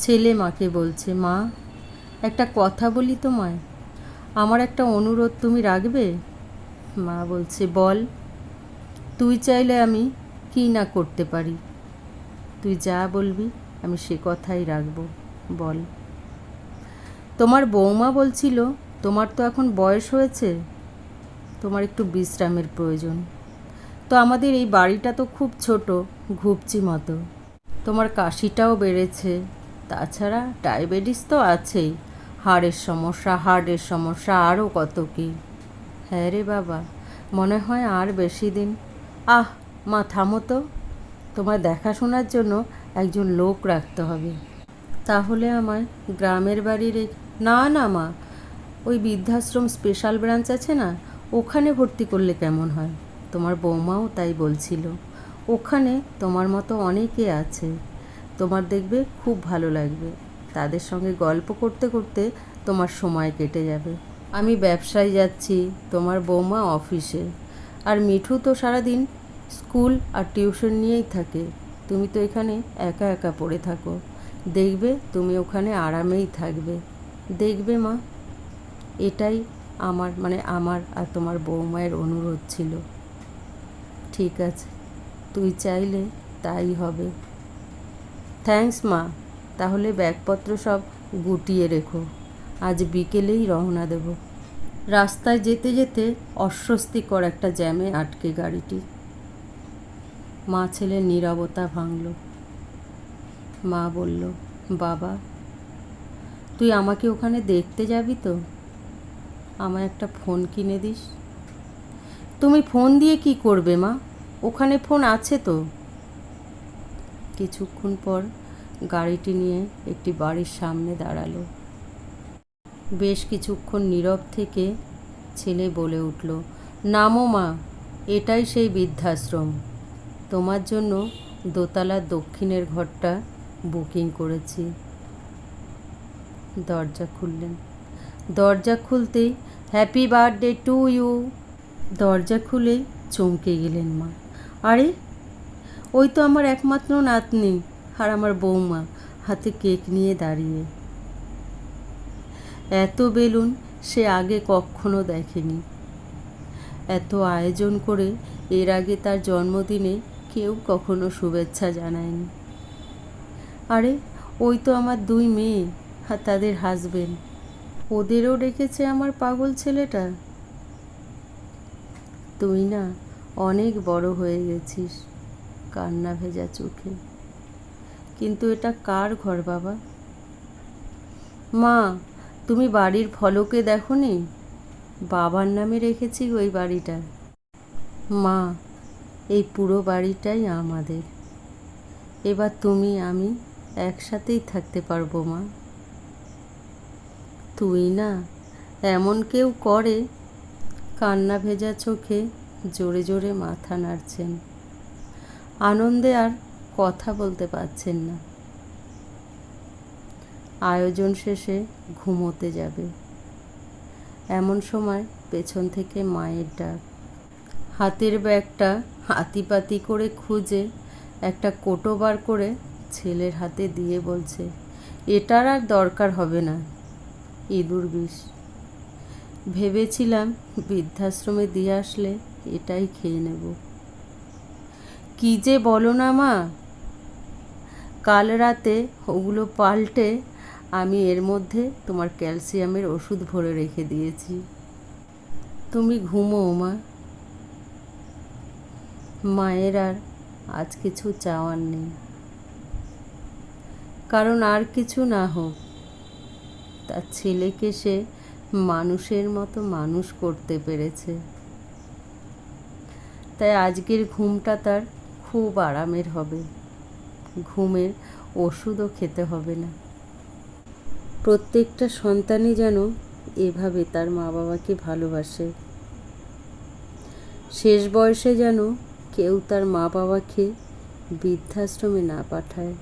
ছেলে মাকে বলছে, মা একটা কথা বলি তোমায়, আমার একটা অনুরোধ তুমি রাখবে? মা বলছে, বল। তুই চাইলে আমি কী না করতে পারি? তুই যা বলবি আমি সে কথাই রাখবো, বল। তোমার বৌমা বলছিল তোমার তো এখন বয়স হয়েছে, তোমার একটু বিশ্রামের প্রয়োজন। তো আমাদের এই বাড়িটা তো খুব ছোট, ঘুপচি মতো। তোমার কাশিটাও বেড়েছে, তাছাড়া ডায়াবেটিস তো আছেই, হার্টের সমস্যা আরও কত কী। হ্যাঁ রে বাবা, মনে হয় আর বেশি দিন। আহ মা, থামো তো। তোমার দেখাশোনার জন্য একজন লোক রাখতে হবে। তাহলে আমায় গ্রামের বাড়ির না না মা, ওই বৃদ্ধাশ্রম স্পেশাল ব্রাঞ্চ আছে না, ওখানে ভর্তি করলে কেমন হয়? তোমার বৌমাও তাই বলছিল। ওখানে তোমার মতো অনেকে আছে, তোমার দেখবে খুব ভালো লাগবে। তাদের সঙ্গে গল্প করতে করতে তোমার সময় কেটে যাবে। আমি ব্যবসায় যাচ্ছি, তোমার বৌমা অফিসে, আর মিঠু তো সারাদিন স্কুল আর টিউশন নিয়েই থাকে। তুমি তো এখানে একা একা পড়ে থাকো, দেখবে তুমি ওখানে আরামেই থাকবে। দেখবে মা, এটাই আমার আর তোমার বৌমায়ের অনুরোধ ছিল। ঠিক আছে, তুই চাইলে তাই হবে। থ্যাঙ্কস মা, তাহলে ব্যাগপত্র সব গুটিয়ে রেখো, আজ বিকেলেই রওনা দেব। রাস্তায় যেতে যেতে অস্বস্তিকর একটা জ্যামে আটকে গাড়িটি। মা ছেলের নীরবতা ভাঙল। মা বলল, বাবা তুই আমাকে ওখানে দেখতে যাবি তো? আমায় একটা ফোন কিনে দিস। তুমি ফোন দিয়ে কি করবে মা? ওখানে ফোন আছে তো। কিছুক্ষণ পর গাড়িটি নিয়ে একটি বাড়ির সামনে দাঁড়ালো। বেশ কিছুক্ষণ নীরব থেকে ছেলে বলে উঠল, নামো মা, এটাই সেই বৃদ্ধাশ্রম। তোমার জন্য দোতলার দক্ষিণের ঘরটা বুকিং করেছি। দরজা খুললেন। দরজা খুলতেই, হ্যাপি বার্থডে টু ইউ। দরজা খুলে চমকে গেলেন মা। আরে, ওই তো আমার একমাত্র নাতনি আর আমার বৌমা হাতে কেক নিয়ে দাঁড়িয়ে। এত বেলুন সে আগে কখনো দেখেনি। এত আয়োজন করে এর আগে তার জন্মদিনে কেউ কখনো শুভেচ্ছা জানায়নি। আরে, ওই তো আমার দুই মেয়ে আর তাদের হাজবেন্ড, ওদেরও ডেকেছে আমার পাগল ছেলেটা। তুই না অনেক বড় হয়ে গেছিস, কান্না ভেজা চোখে। কিন্তু এটা কার ঘর বাবা? মা, তুমি বাড়ির ফলকে দেখোনি? বাবার নামে রেখেছি ওই বাড়িটা। মা, এই পুরো বাড়িটাই আমাদের। এবার তুমি আমি একসাথেই থাকতে পারবো মা। তুই না এমন কেউ করে। কান্না ভেজা চোখে জোরে জোরে মাথা নাড়ছেন, আনন্দে আর কথা বলতে পারছেন না। আয়োজন শেষে ঘুমোতে যাবে, এমন সময় পেছন থেকে মায়ের ডাক। হাতের ব্যাগটা হাতিপাতি করে খুঁজে একটা কোটো বার করে ছেলের হাতে দিয়ে বলছে, এটার আর দরকার হবে না, ইঁদুর বিষ। ভেবেছিলাম বৃদ্ধাশ্রমে দিয়ে আসলে এটাই খেয়ে নেব। কী যে বলো না মা, কাল রাতে ওগুলো পাল্টে আমি এর মধ্যে তোমার ক্যালসিয়ামের ওষুধ ভরে রেখে দিয়েছি। তুমি ঘুমোও মা। মায়ের আর আজ কিছু চাওয়ার নেই, কারণ আর কিছু না হোক, তার ছেলেকে সে মানুষের মতো মানুষ করতে পেরেছে। তাই আজকের ঘুমটা তার খুব আরামের হবে, ঘুমের ওষুধও খেতে হবে না। প্রত্যেকটা সন্তানই যেন এভাবে তার মা বাবাকে ভালোবাসে। শেষ বয়সে যেন কেউ তার মা বাবাকে বৃদ্ধাশ্রমে না পাঠায়।